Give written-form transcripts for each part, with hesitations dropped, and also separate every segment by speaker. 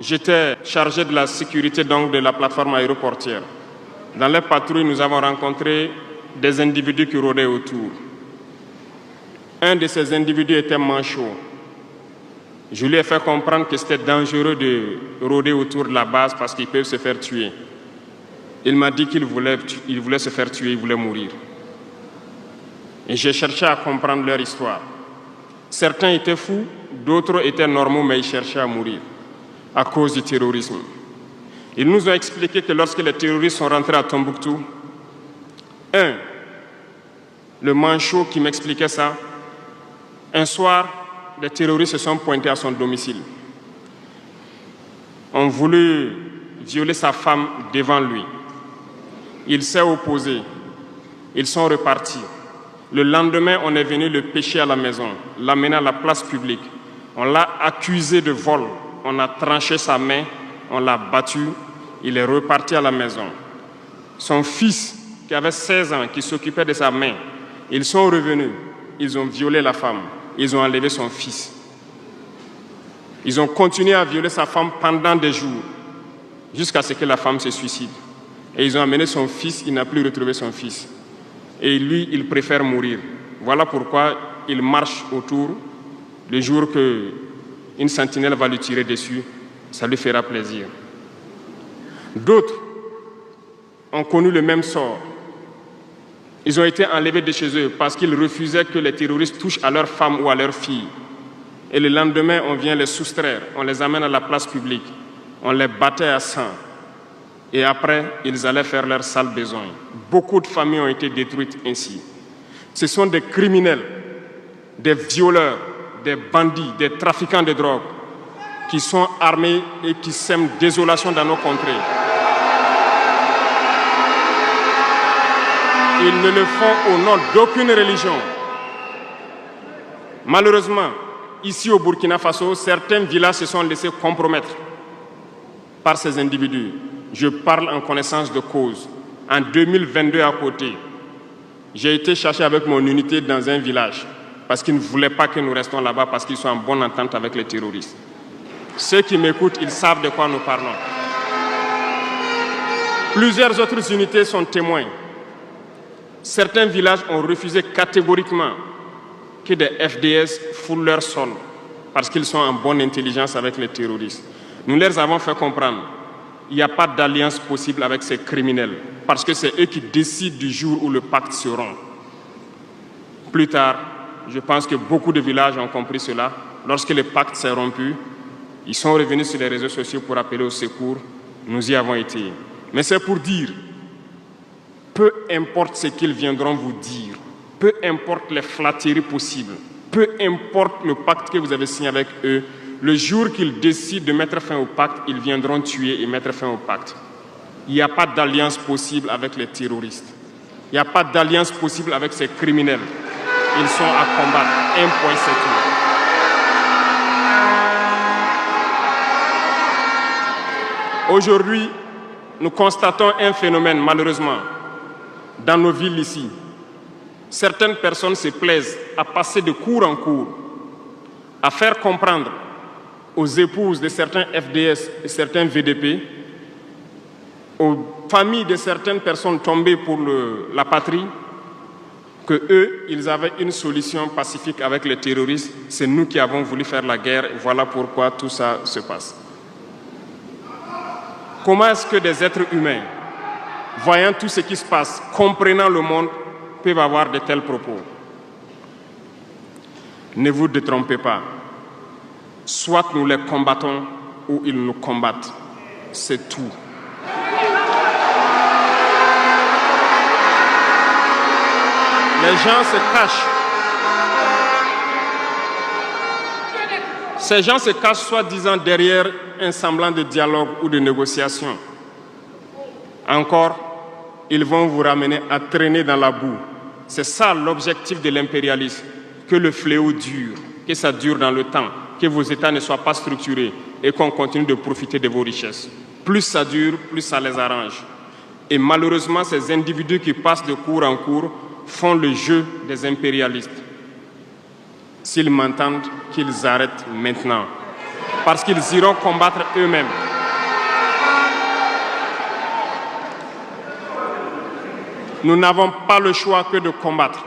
Speaker 1: J'étais chargé de la sécurité donc de la plateforme aéroportière. Dans les patrouilles, nous avons rencontré des individus qui rôdaient autour. Un de ces individus était manchot. Je lui ai fait comprendre que c'était dangereux de rôder autour de la base parce qu'ils peuvent se faire tuer. Il m'a dit qu'il voulait se faire tuer, il voulait mourir. Et j'ai cherché à comprendre leur histoire. Certains étaient fous, d'autres étaient normaux, mais ils cherchaient à mourir à cause du terrorisme. Ils nous ont expliqué que lorsque les terroristes sont rentrés à Tombouctou, le manchot qui m'expliquait ça, un soir, les terroristes se sont pointés à son domicile. Ont voulu violer sa femme devant lui. Il s'est opposé. Ils sont repartis. Le lendemain, on est venu le pêcher à la maison, l'amener à la place publique. On l'a accusé de vol. On a tranché sa main, on l'a battu. Il est reparti à la maison. Son fils, qui avait 16 ans, qui s'occupait de sa main, ils sont revenus. Ils ont violé la femme. Ils ont enlevé son fils. Ils ont continué à violer sa femme pendant des jours, jusqu'à ce que la femme se suicide. Et ils ont amené son fils, il n'a plus retrouvé son fils. Et lui, il préfère mourir. Voilà pourquoi il marche autour. Le jour qu'une sentinelle va lui tirer dessus, ça lui fera plaisir. D'autres ont connu le même sort. Ils ont été enlevés de chez eux parce qu'ils refusaient que les terroristes touchent à leurs femmes ou à leurs filles. Et le lendemain, on vient les soustraire, on les amène à la place publique, on les battait à sang. Et après, ils allaient faire leurs sales besoins. Beaucoup de familles ont été détruites ainsi. Ce sont des criminels, des violeurs, des bandits, des trafiquants de drogue qui sont armés et qui sèment désolation dans nos contrées. Ils ne le font au nom d'aucune religion. Malheureusement, ici au Burkina Faso, certains villages se sont laissés compromettre par ces individus. Je parle en connaissance de cause. En 2022 à côté, j'ai été chercher avec mon unité dans un village parce qu'ils ne voulaient pas que nous restions là-bas parce qu'ils sont en bonne entente avec les terroristes. Ceux qui m'écoutent, ils savent de quoi nous parlons. Plusieurs autres unités sont témoins. Certains villages ont refusé catégoriquement que des FDS foulent leur sol parce qu'ils sont en bonne intelligence avec les terroristes. Nous leur avons fait comprendre qu'il n'y a pas d'alliance possible avec ces criminels parce que c'est eux qui décident du jour où le pacte se rompt. Plus tard, je pense que beaucoup de villages ont compris cela. Lorsque le pacte s'est rompu, ils sont revenus sur les réseaux sociaux pour appeler au secours. Nous y avons été. Mais c'est pour dire, peu importe ce qu'ils viendront vous dire, peu importe les flatteries possibles, peu importe le pacte que vous avez signé avec eux, le jour qu'ils décident de mettre fin au pacte, ils viendront tuer et mettre fin au pacte. Il n'y a pas d'alliance possible avec les terroristes. Il n'y a pas d'alliance possible avec ces criminels. Ils sont à combattre. Un point, c'est tout. Aujourd'hui, nous constatons un phénomène, malheureusement, dans nos villes ici. Certaines personnes se plaisent à passer de cour en cour, à faire comprendre aux épouses de certains FDS et certains VDP, aux familles de certaines personnes tombées pour la patrie, que eux, ils avaient une solution pacifique avec les terroristes. C'est nous qui avons voulu faire la guerre. Et voilà pourquoi tout ça se passe. Comment est-ce que des êtres humains, voyant tout ce qui se passe, comprenant le monde, peuvent avoir de tels propos? Ne vous détrompez pas. Soit nous les combattons ou ils nous combattent. C'est tout. Les gens se cachent. Ces gens se cachent soi-disant derrière un semblant de dialogue ou de négociation. Encore, ils vont vous ramener à traîner dans la boue. C'est ça l'objectif de l'impérialisme, que le fléau dure, que ça dure dans le temps, que vos États ne soient pas structurés et qu'on continue de profiter de vos richesses. Plus ça dure, plus ça les arrange. Et malheureusement, ces individus qui passent de cour en cour font le jeu des impérialistes. S'ils m'entendent, qu'ils arrêtent maintenant. parce qu'ils iront combattre eux-mêmes. Nous n'avons pas le choix que de combattre.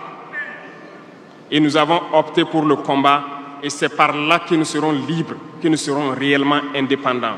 Speaker 1: Et nous avons opté pour le combat, et c'est par là que nous serons libres, que nous serons réellement indépendants.